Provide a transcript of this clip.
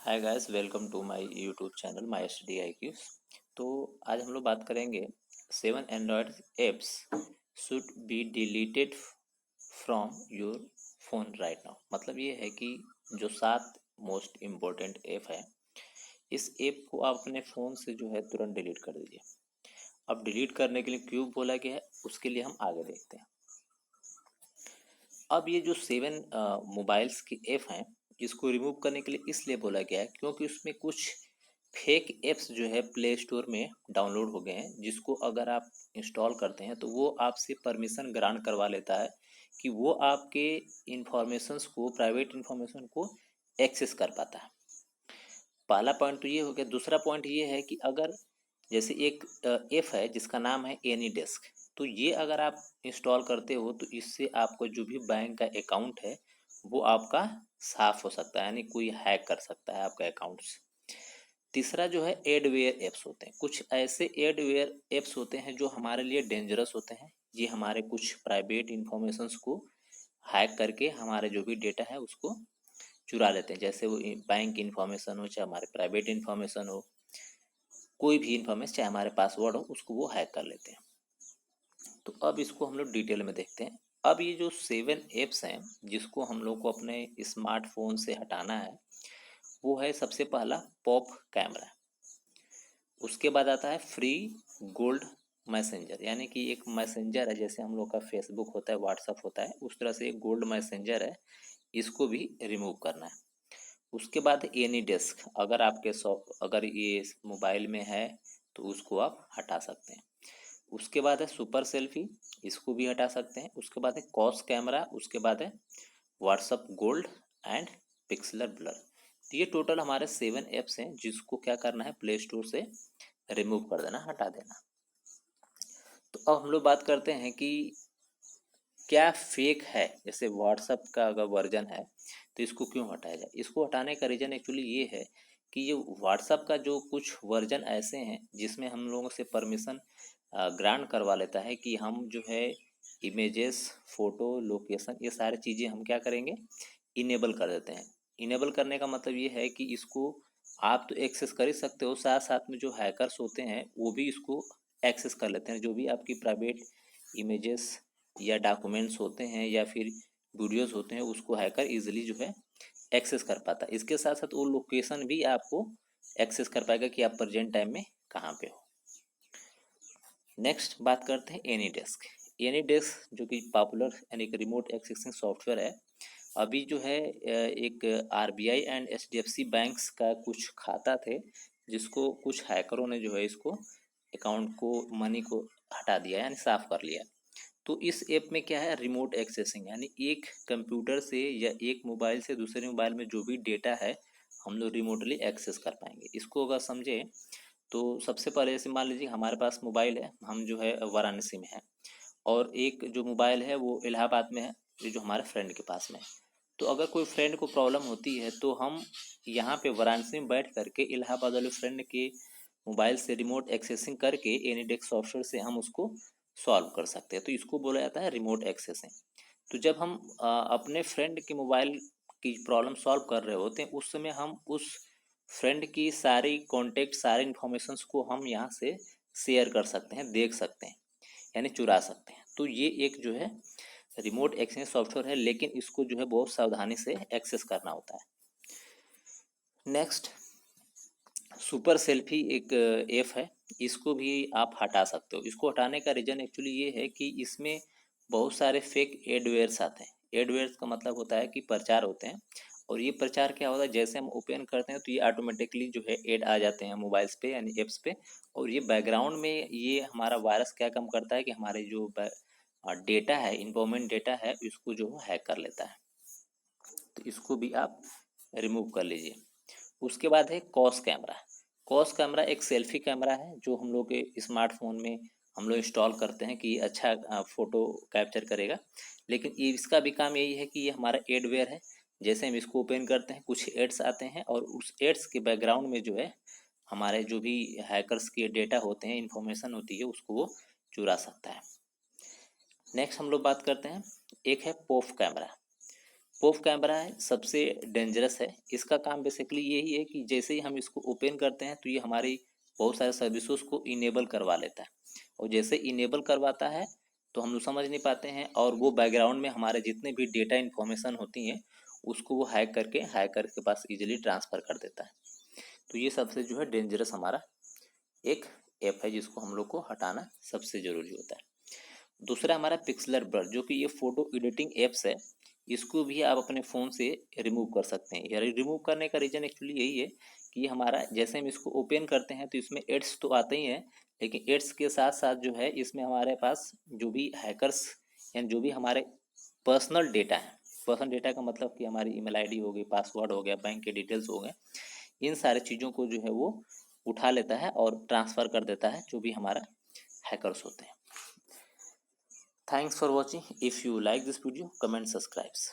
Hi guys, welcome to my YouTube channel my study IQs। तो आज हम लोग बात करेंगे 7 Android apps should be deleted from your phone right now. मतलब ये है कि जो 7 मोस्ट इम्पोर्टेंट ऐप है, इस ऐप को आप अपने फ़ोन से जो है तुरंत डिलीट कर दीजिए। अब डिलीट करने के लिए क्यों बोला गया है, उसके लिए हम आगे देखते हैं। अब ये जो 7 मोबाइल्स की ऐप हैं, इसको रिमूव करने के लिए इसलिए बोला गया है क्योंकि उसमें कुछ फेक ऐप्स जो है प्ले स्टोर में डाउनलोड हो गए हैं, जिसको अगर आप इंस्टॉल करते हैं तो वो आपसे परमिशन ग्रांट करवा लेता है कि वो आपके इंफॉर्मेशंस को, प्राइवेट इंफॉर्मेशन को एक्सेस कर पाता है। पहला पॉइंट तो ये हो गया। दूसरा पॉइंट ये है कि अगर जैसे एक ऐप है जिसका नाम है एनी डेस्क, तो ये अगर आप इंस्टॉल करते हो तो इससे आपका जो भी बैंक का अकाउंट है वो आपका साफ हो सकता है, यानी कोई हैक कर सकता है आपका अकाउंट्स। तीसरा जो है एडवेयर ऐप्स होते हैं। कुछ ऐसे एडवेयर ऐप्स होते हैं जो हमारे लिए डेंजरस होते हैं। ये हमारे कुछ प्राइवेट इंफॉर्मेशंस को हैक करके हमारे जो भी डेटा है उसको चुरा लेते हैं। जैसे वो बैंक इंफॉर्मेशन हो, चाहे हमारे प्राइवेट इंफॉर्मेशन हो, कोई भी इंफॉर्मेशन, चाहे हमारे पासवर्ड हो, उसको वो हैक कर लेते हैं। तो अब इसको हम लोग डिटेल में देखते हैं। अब ये जो 7 ऐप्स हैं जिसको हम लोग को अपने स्मार्टफोन से हटाना है, वो है सबसे पहला पॉप कैमरा। उसके बाद आता है फ्री गोल्ड मैसेंजर, यानी कि एक मैसेंजर है, जैसे हम लोग का फेसबुक होता है, व्हाट्सअप होता है, उस तरह से एक गोल्ड मैसेंजर है, इसको भी रिमूव करना है। उसके बाद एनी डेस्क, अगर आपके अगर ये मोबाइल में है तो उसको आप हटा सकते हैं। उसके बाद है सुपर सेल्फी, इसको भी हटा सकते हैं। उसके बाद है कॉस कैमरा, उसके बाद है WhatsApp gold and Pixlr blur. तो ये टोटल हमारे 7 ऐप्स हैं जिसको क्या करना है, प्ले स्टोर से रिमूव कर देना, हटा देना। तो अब हम लोग बात करते हैं कि क्या फेक है। जैसे व्हाट्सअप का अगर वर्जन है तो इसको क्यों हटाया जाए। इसको हटाने का रीज़न एक्चुअली ये है कि ये व्हाट्सअप का जो कुछ वर्जन ऐसे हैं जिसमें हम लोगों से परमिशन ग्रांट करवा लेता है कि हम जो है इमेजेस, फोटो, लोकेशन, ये सारी चीज़ें हम क्या करेंगे, इनेबल कर देते हैं। इनेबल करने का मतलब ये है कि इसको आप तो एक्सेस कर ही सकते हो, साथ साथ में जो हैकर्स होते हैं वो भी इसको एक्सेस कर लेते हैं। जो भी आपकी प्राइवेट इमेजेस या डॉक्यूमेंट्स होते हैं या फिर वीडियोस होते हैं, उसको हैकर इजीली जो है एक्सेस कर पाता है। इसके साथ साथ वो लोकेशन भी आपको एक्सेस कर पाएगा कि आप प्रेजेंट टाइम में कहाँ पे हो। नेक्स्ट बात करते हैं एनी डेस्क। एनी डेस्क जो कि पॉपुलर यानी कि रिमोट एक्सेसिंग सॉफ्टवेयर है। अभी जो है एक RBI एंड HDFC बैंक्स का कुछ खाता थे, जिसको कुछ हैकरों ने जो है इसको अकाउंट को, मनी को हटा दिया, यानी साफ कर लिया। तो इस ऐप में क्या है, रिमोट एक्सेसिंग, यानी एक कंप्यूटर से या एक मोबाइल से दूसरे मोबाइल में जो भी डेटा है हम लोग रिमोटली एक्सेस कर पाएंगे। इसको अगर समझे तो सबसे पहले जैसे मान लीजिए हमारे पास मोबाइल है, हम जो है वाराणसी में है, और एक जो मोबाइल है वो इलाहाबाद में है, ये जो हमारे फ्रेंड के पास में है। तो अगर कोई फ्रेंड को प्रॉब्लम होती है तो हम यहाँ पे वाराणसी में बैठ करके इलाहाबाद वाले फ्रेंड के मोबाइल से रिमोट एक्सेसिंग करके एनीडेस्क सॉफ्टवेयर से हम उसको सॉल्व कर सकते हैं। तो इसको बोला जाता है रिमोट एक्सेसिंग। तो जब हम अपने फ्रेंड के मोबाइल की प्रॉब्लम सॉल्व कर रहे होते हैं, उस समय हम उस फ्रेंड की सारी कॉन्टेक्ट, सारे इन्फॉर्मेशंस को हम यहाँ से शेयर कर सकते हैं, देख सकते हैं, यानी चुरा सकते हैं। तो ये एक जो है रिमोट एक्सेस सॉफ्टवेयर है, लेकिन इसको जो है बहुत सावधानी से एक्सेस करना होता है। नेक्स्ट सुपर सेल्फी एक ऐप है, इसको भी आप हटा सकते हो। इसको हटाने का रीज़न एक्चुअली ये है कि इसमें बहुत सारे फेक एडवेयर्स आते हैं। एडवेयर्स का मतलब होता है कि प्रचार होते हैं, और ये प्रचार क्या होता है, जैसे हम ओपन करते हैं तो ये ऑटोमेटिकली जो है ऐड आ जाते हैं मोबाइल्स पे, यानी एप्स पे। और ये बैकग्राउंड में ये हमारा वायरस क्या काम करता है कि हमारे जो डेटा है, इम्पोर्टेंट डेटा है, इसको जो है हैक कर लेता है। तो इसको भी आप रिमूव कर लीजिए। उसके बाद है कॉस कैमरा। कॉस कैमरा एक सेल्फी कैमरा है जो हम लोग के स्मार्टफोन में हम लोग इंस्टॉल करते हैं कि अच्छा फ़ोटो कैप्चर करेगा। लेकिन इसका भी काम यही है कि ये हमारा एडवेयर है। जैसे हम इसको ओपन करते हैं, कुछ एड्स आते हैं, और उस एड्स के बैकग्राउंड में जो है हमारे जो भी हैकर्स के डेटा होते हैं, इंफॉर्मेशन होती है, उसको वो चुरा सकता है। नेक्स्ट हम लोग बात करते हैं, एक है पॉप कैमरा। पॉप कैमरा है सबसे डेंजरस है। इसका काम बेसिकली यही है कि जैसे ही हम इसको ओपन करते हैं तो ये हमारी बहुत सारे सर्विसेज को इनेबल करवा लेता है, और जैसे इनेबल करवाता है तो हम लोग समझ नहीं पाते हैं, और वो बैकग्राउंड में हमारे जितने भी डेटा इन्फॉर्मेशन होती हैं उसको वो हैकर के पास इजीली ट्रांसफ़र कर देता है। तो ये सबसे जो है डेंजरस हमारा एक ऐप है जिसको हम लोग को हटाना सबसे ज़रूरी होता है। दूसरा हमारा पिक्सलर ब्लर, जो कि ये फ़ोटो एडिटिंग ऐप्स है, इसको भी आप अपने फ़ोन से रिमूव कर सकते हैं। या रिमूव करने का रीज़न एक्चुअली यही है कि ये हमारा जैसे हम इसको ओपन करते हैं तो इसमें एड्स तो आते ही हैं, लेकिन एड्स के साथ साथ जो है इसमें हमारे पास जो भी हैकर्स यानी जो भी हमारे पर्सनल डेटा है, पर्सनल डेटा का मतलब कि हमारी ईमेल आईडी हो गई, पासवर्ड हो गया, बैंक के डिटेल्स हो गए, इन सारी चीज़ों को जो है वो उठा लेता है और ट्रांसफ़र कर देता है जो भी हमारा हैकर्स होते हैं। Thanks for watching. If you like this video, comment, subscribe.